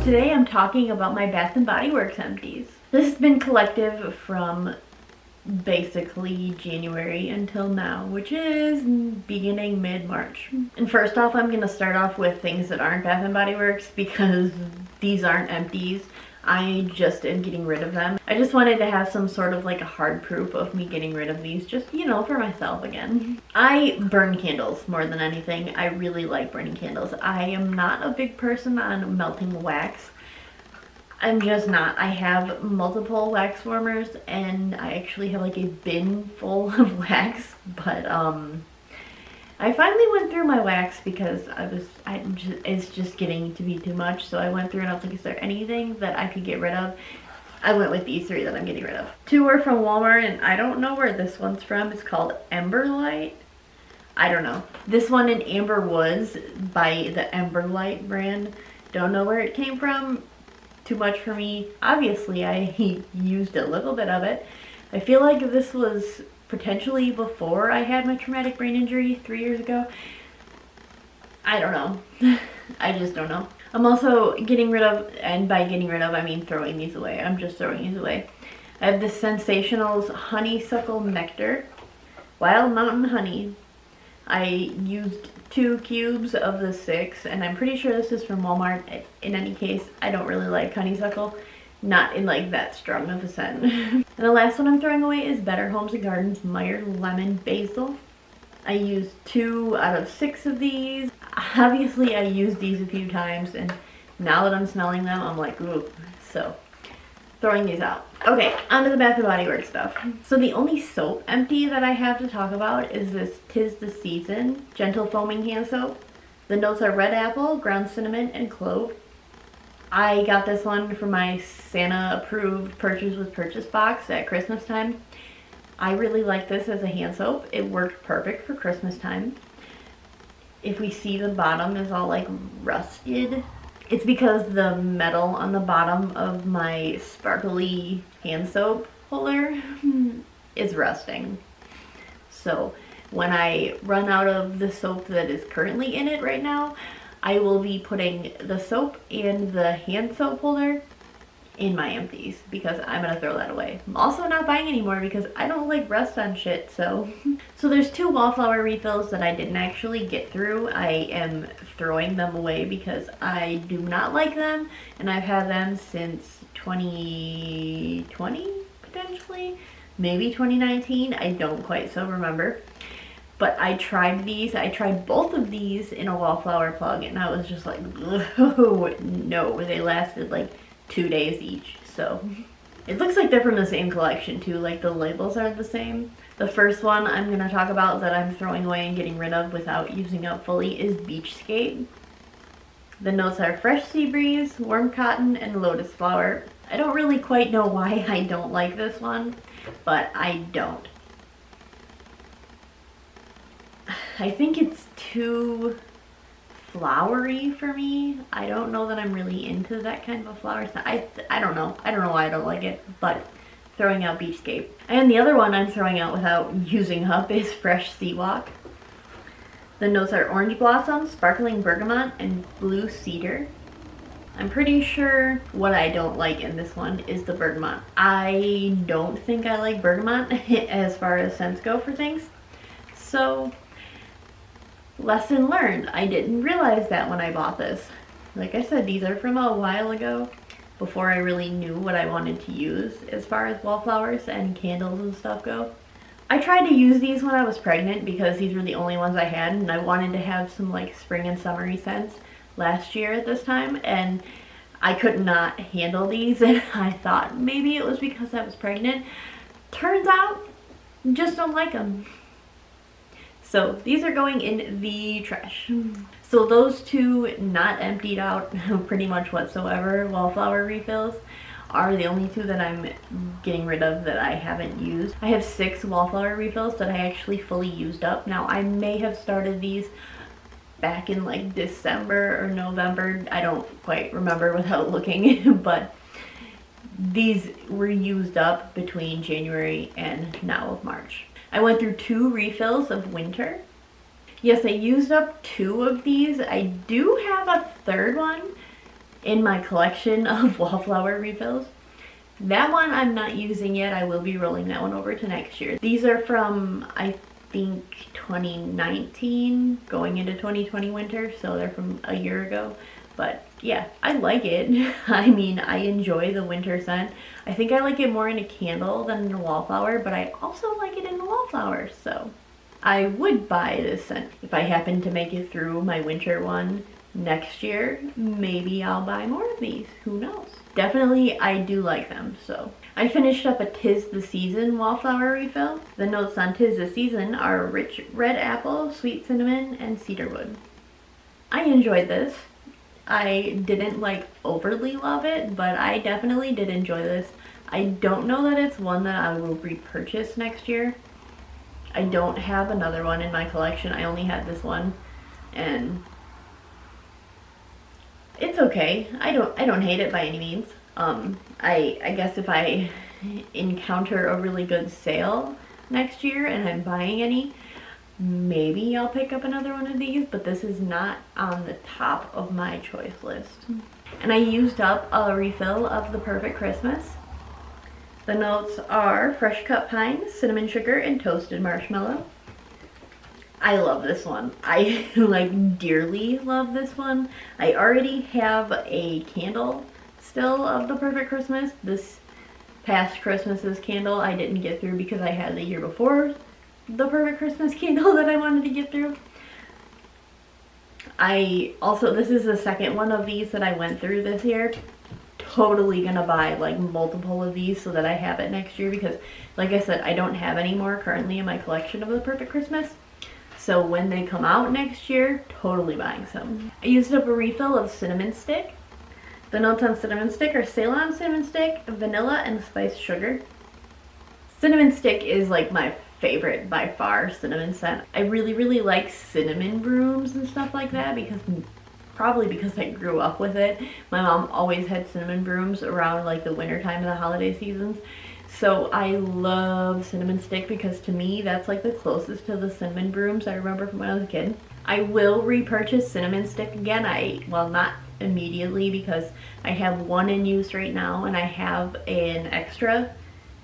today I'm talking about my Bath & Body Works empties. This has been collective from basically January until now, which is beginning mid-March. And first off, I'm going to start off with things that aren't Bath & Body Works because these aren't empties. I just am getting rid of them. I just wanted to have some sort of like a hard proof of me getting rid of these, just, you know, for myself again. I burn candles more than anything. I really like burning candles. I am not a big person on melting wax. I'm just not. I have multiple wax warmers and I actually have like a bin full of wax, but I finally went through my wax because it's just getting to be too much. So I went through and I was like, is there anything that I could get rid of? I went with these three that I'm getting rid of. Two are from Walmart and I don't know where this one's from. It's called Ember Light. I don't know. This one in Amber Woods by the Ember Light brand. Don't know where it came from. Too much for me. Obviously I used a little bit of it. I feel like this was potentially before I had my traumatic brain injury 3 years ago. I don't know. I just don't know. I'm also getting rid of, and by getting rid of I mean throwing these away. I'm just throwing these away. I have the Sensationals Honeysuckle Nectar Wild Mountain Honey. I used 2 cubes of the 6 and I'm pretty sure this is from Walmart. In any case, I don't really like honeysuckle. Not in like that strong of a scent. And the last one I'm throwing away is Better Homes and Gardens Meyer Lemon Basil. I used 2 out of 6 of these. Obviously I used these a few times and now that I'm smelling them I'm like, ooh. So throwing these out. Okay, onto the Bath & Body Works stuff. So the only soap empty that I have to talk about is this 'Tis the Season Gentle Foaming Hand Soap. The notes are red apple, ground cinnamon, and clove. I got this one for my Santa approved purchase with purchase box at Christmas time. I really like this as a hand soap. It worked perfect for Christmas time. If we see the bottom is all like rusted, it's because the metal on the bottom of my sparkly hand soap holder is rusting. So when I run out of the soap that is currently in it right now, I will be putting the soap and the hand soap holder in my empties because I'm gonna throw that away. I'm also not buying anymore because I don't like rust on shit, so. So there's 2 Wallflower refills that I didn't actually get through. I am throwing them away because I do not like them and I've had them since 2020 potentially, maybe 2019, I don't quite so remember. But I tried these. I tried both of these in a Wallflower plug and I was just like, oh no, they lasted like 2 days each. So it looks like they're from the same collection too, like the labels are the same. The first one I'm going to talk about that I'm throwing away and getting rid of without using up fully is Beachscape. The notes are fresh sea breeze, warm cotton, and lotus flower. I don't really quite know why I don't like this one, but I don't. I think it's too flowery for me. I don't know that I'm really into that kind of a flower. I don't know. I don't know why I don't like it, but throwing out Beachscape. And the other one I'm throwing out without using up is Fresh Sea Walk. The notes are orange blossom, sparkling bergamot, and blue cedar. I'm pretty sure what I don't like in this one is the bergamot. I don't think I like bergamot as far as scents go for things. So lesson learned. I didn't realize that when I bought this. Like I said, these are from a while ago, before I really knew what I wanted to use as far as wallflowers and candles and stuff go. I tried to use these when I was pregnant because these were the only ones I had and I wanted to have some like spring and summery scents last year at this time and I could not handle these and I thought maybe it was because I was pregnant. Turns out, just don't like them. So these are going in the trash. So those 2 not emptied out pretty much whatsoever, Wallflower refills, are the only 2 that I'm getting rid of that I haven't used. I have 6 Wallflower refills that I actually fully used up. Now I may have started these back in like December or November. I don't quite remember without looking, but these were used up between January and now of March. I went through 2 refills of winter. Yes, I used up 2 of these. I do have a third one in my collection of Wallflower refills. That one I'm not using yet. I will be rolling that one over to next year. These are from, I think, 2019 going into 2020 winter, so they're from a year ago. But yeah, I like it. I mean, I enjoy the winter scent. I think I like it more in a candle than in a Wallflower, but I also like it in the Wallflower, so I would buy this scent. If I happen to make it through my winter one next year, maybe I'll buy more of these. Who knows? Definitely, I do like them, so. I finished up a 'Tis the Season Wallflower refill. The notes on 'Tis the Season are rich red apple, sweet cinnamon, and cedarwood. I enjoyed this. I didn't like overly love it, but I definitely did enjoy this. I don't know that it's one that I will repurchase next year. I don't have another one in my collection. I only had this one, and it's okay. I don't hate it by any means. I guess if I encounter a really good sale next year and I'm buying any, maybe I'll pick up another one of these, but this is not on the top of my choice list. And I used up a refill of the Perfect Christmas. The notes are fresh cut pine, cinnamon sugar, and toasted marshmallow. I love this one. I like dearly love this one. I already have a candle still of the Perfect Christmas. This past Christmas's candle I didn't get through because I had the year before the Perfect Christmas candle that I wanted to get through. This is the second one of these that I went through this year. Totally gonna buy like multiple of these so that I have it next year, because like I said, I don't have any more currently in my collection of the Perfect Christmas. So when they come out next year, totally buying some. I used up a refill of cinnamon stick. The notes on cinnamon stick are Ceylon cinnamon stick, vanilla, and spiced sugar. Cinnamon stick is like my favorite by far cinnamon scent. I really like cinnamon brooms and stuff like that, probably because I grew up with it. My mom always had cinnamon brooms around like the winter time and the holiday seasons. So I love cinnamon stick because to me that's like the closest to the cinnamon brooms I remember from when I was a kid. I will repurchase cinnamon stick again. Well, not immediately because I have one in use right now and I have an extra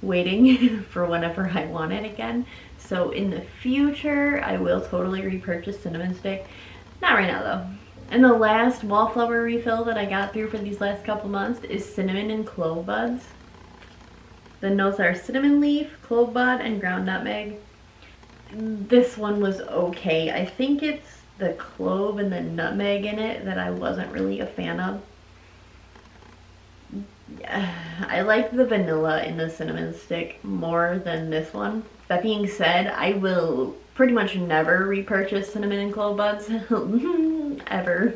waiting for whenever I want it again. So in the future I will totally repurchase cinnamon stick. Not right now though. And the last Wallflower refill that I got through for these last couple months is cinnamon and clove buds. The notes are cinnamon leaf, clove bud, and ground nutmeg. This one was okay. I think it's the clove and the nutmeg in it that I wasn't really a fan of. I like the vanilla in the cinnamon stick more than this one. That being said, I will pretty much never repurchase cinnamon and clove buds. Ever.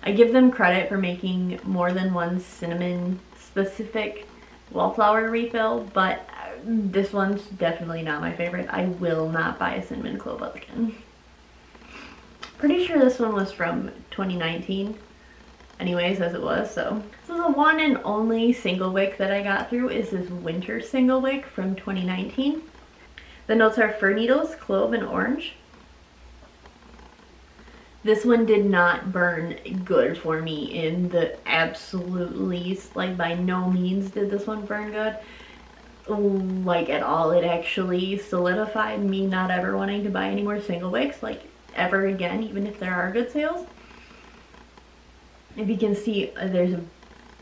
I give them credit for making more than one cinnamon specific Wallflower refill, but this one's definitely not my favorite. I will not buy a cinnamon clove bud again. Pretty sure this one was from 2019 anyways, as it was. So the one and only single wick that I got through is this winter single wick from 2019. The notes are fir needles, clove, and orange. This one did not burn good for me in the absolute least. Like, by no means did this one burn good. Like, at all. It actually solidified me not ever wanting to buy any more single wicks, like, ever again, even if there are good sales. If you can see, there's a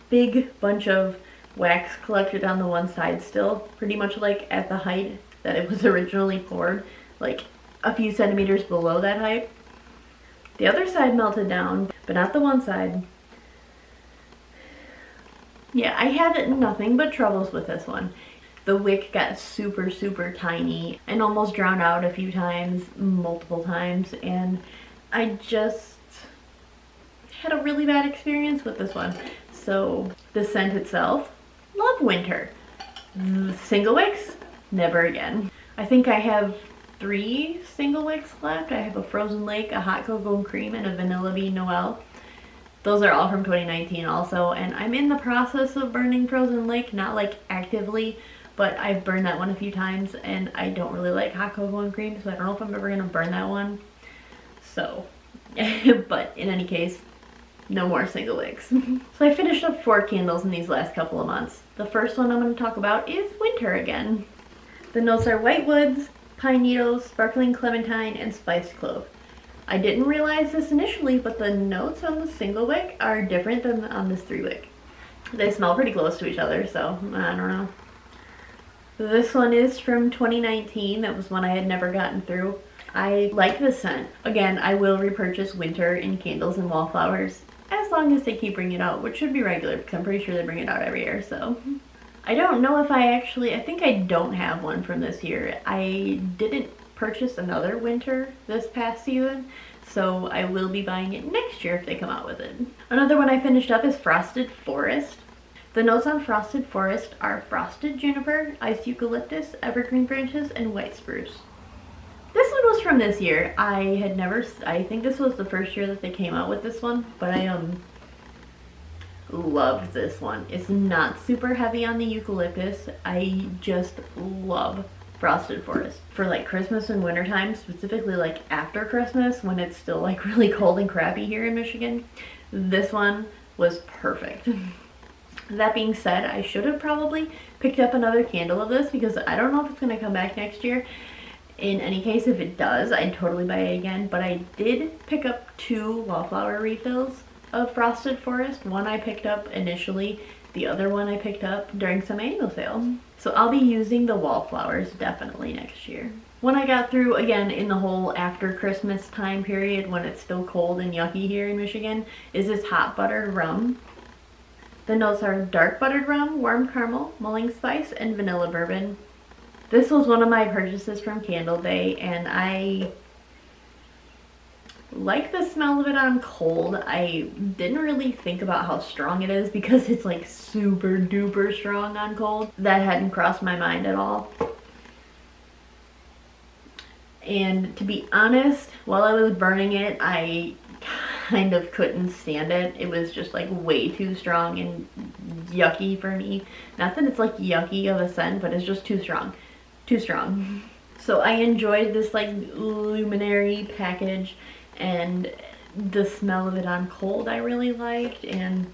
big bunch of wax collected on the one side still, pretty much like at the height that it was originally poured, like a few centimeters below that height. The other side melted down, but not the one side. Yeah, I had nothing but troubles with this one. The wick got super tiny and almost drowned out a few times, multiple times, and I just had a really bad experience with this one. So the scent itself, love winter. Single wicks, never again. I think I have 3 single wicks left. I have a Frozen Lake, a Hot Cocoa and Cream, and a Vanilla Bean Noel. Those are all from 2019 also, and I'm in the process of burning Frozen Lake, not like actively, but I've burned that one a few times, and I don't really like Hot Cocoa and Cream, so I don't know if I'm ever gonna burn that one. So, but in any case, no more single wicks. So I finished up 4 candles in these last couple of months. The first one I'm going to talk about is winter again. The notes are white woods, pine needles, sparkling clementine, and spiced clove. I didn't realize this initially, but the notes on the single wick are different than on this 3 wick. They smell pretty close to each other, so I don't know. This one is from 2019. That was one I had never gotten through. I like the scent. Again, I will repurchase winter in candles and wallflowers as long as they keep bringing it out, which should be regular because I'm pretty sure they bring it out every year, so. I don't know if I think I don't have one from this year. I didn't purchase another winter this past season, so I will be buying it next year if they come out with it. Another one I finished up is Frosted Forest. The notes on Frosted Forest are frosted juniper, ice eucalyptus, evergreen branches, and white spruce. This one was from this year. I think this was the first year that they came out with this one, but I love this one. It's not super heavy on the eucalyptus. I just love Frosted Forest. For like Christmas and wintertime, specifically like after Christmas when it's still like really cold and crappy here in Michigan, this one was perfect. That being said, I should have probably picked up another candle of this because I don't know if it's going to come back next year. In any case, if it does, I'd totally buy it again. But I did pick up 2 Wallflower refills of Frosted Forest. One I picked up initially, the other one I picked up during some annual sale. So I'll be using the Wallflowers definitely next year. When I got through, again, in the whole after Christmas time period when it's still cold and yucky here in Michigan, is this hot buttered rum. The notes are dark buttered rum, warm caramel, mulling spice, and vanilla bourbon. This was one of my purchases from Candle Day, and I like the smell of it on cold. I didn't really think about how strong it is because it's like super duper strong on cold. That hadn't crossed my mind at all. And to be honest, while I was burning it, I kind of couldn't stand it. It was just like way too strong and yucky for me. Not that it's like yucky of a scent, but it's just too strong. Too strong. So I enjoyed this like luminary package, and the smell of it on cold I really liked, and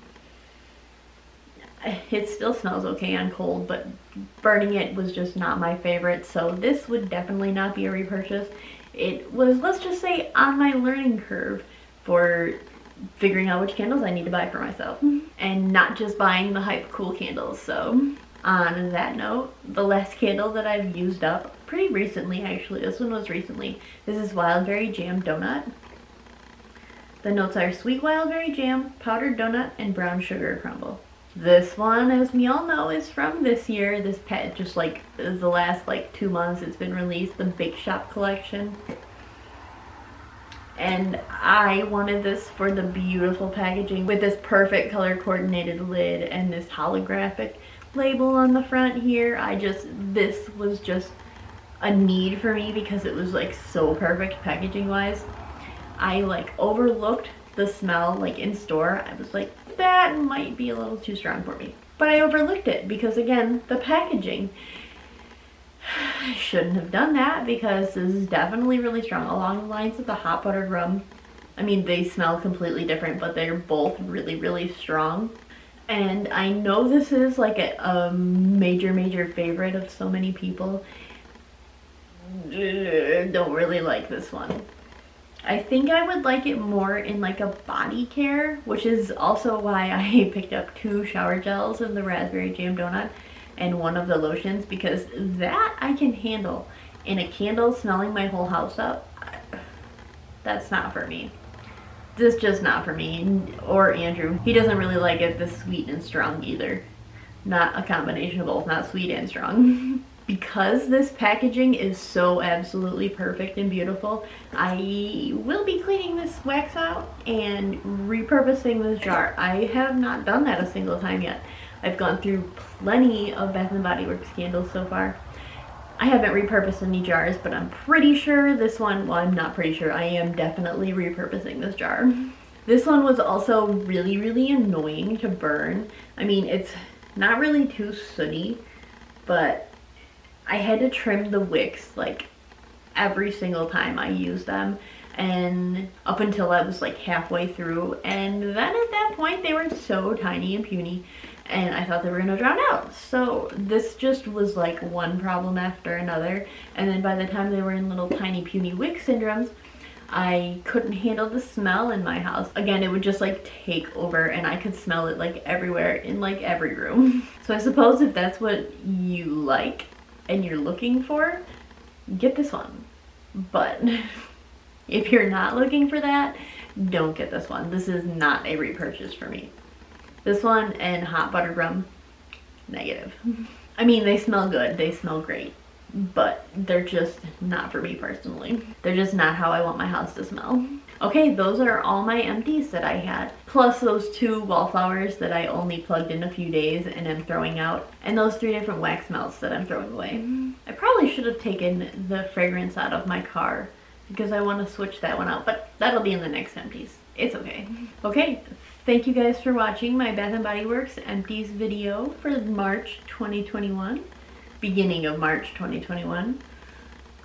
it still smells okay on cold, but burning it was just not my favorite, so this would definitely not be a repurchase. It was, let's just say, on my learning curve for figuring out which candles I need to buy for myself and not just buying the hype cool candles. So on that note, the last candle that I've used up pretty recently, actually, this one was recently, this is Wildberry Jam Donut. The notes are sweet wildberry jam, powdered donut, and brown sugar crumble. This one, as we all know, is from this year. This pet, just like the last like 2 months it's been released, the Bake Shop collection. And I wanted this for the beautiful packaging with this perfect color coordinated lid and this holographic label on the front here. This was just a need for me because it was like so perfect packaging wise. I like overlooked the smell like in store. I was like, that might be a little too strong for me. But I overlooked it because again, the packaging. I shouldn't have done that because this is definitely really strong. Along the lines of the hot buttered rum. I mean, they smell completely different, but they're both really, really strong. And I know this is like a major favorite of so many people. Don't really like this one. I think I would like it more in like a body care, which is also why I picked up 2 shower gels of the Raspberry Jam Donut and 1 of the lotions, because that I can handle. In a candle smelling my whole house up, that's not for me. This is just not for me. Or Andrew. He doesn't really like it this sweet and strong either. Not a combination of both, not sweet and strong. Because this packaging is so absolutely perfect and beautiful, I will be cleaning this wax out and repurposing this jar. I have not done that a single time yet. I've gone through plenty of Bath & Body Works candles so far. I haven't repurposed any jars, but I'm pretty sure this one, well, I'm not pretty sure, I am definitely repurposing this jar. This one was also really annoying to burn. I mean, it's not really too sooty, but I had to trim the wicks like every single time I use them, and up until I was like halfway through, and then at that point they were so tiny and puny and I thought they were gonna drown out. So this just was like one problem after another, and then by the time they were in little tiny puny wick syndromes, I couldn't handle the smell in my house. Again, it would just like take over and I could smell it like everywhere in like every room. So I suppose if that's what you like and you're looking for, get this one. But if you're not looking for that, don't get this one. This is not a repurchase for me. This one and hot Butter Rum, negative. I mean, they smell good, they smell great, but they're just not for me personally. They're just not how I want my house to smell. Okay, those are all my empties that I had, plus those 2 Wallflowers that I only plugged in a few days and am throwing out, and those 3 different wax melts that I'm throwing away. I probably should have taken the fragrance out of my car because I want to switch that one out, but that'll be in the next empties. It's okay. Okay, thank you guys for watching my Bath & Body Works empties video for March 2021, beginning of March 2021.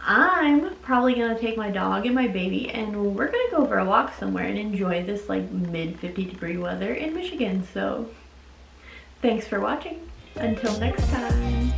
I'm probably gonna take my dog and my baby and we're gonna go for a walk somewhere and enjoy this like mid 50-degree weather in Michigan. So thanks for watching. Until next time.